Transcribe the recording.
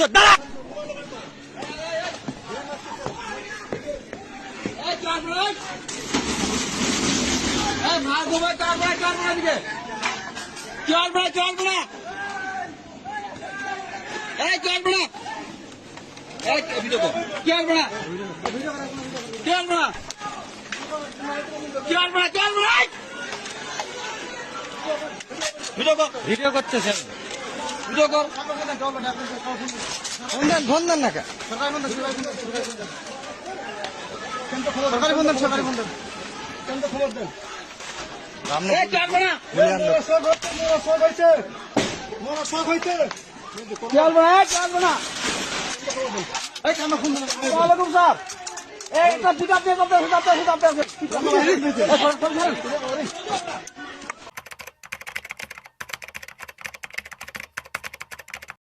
করছো দাঁড়া। ভিডিও করতেছেন, ভিডিও কর, ফোন দেন না কে? সরকারি ফোন দেন, সরকারি ফোন দেন। স্যার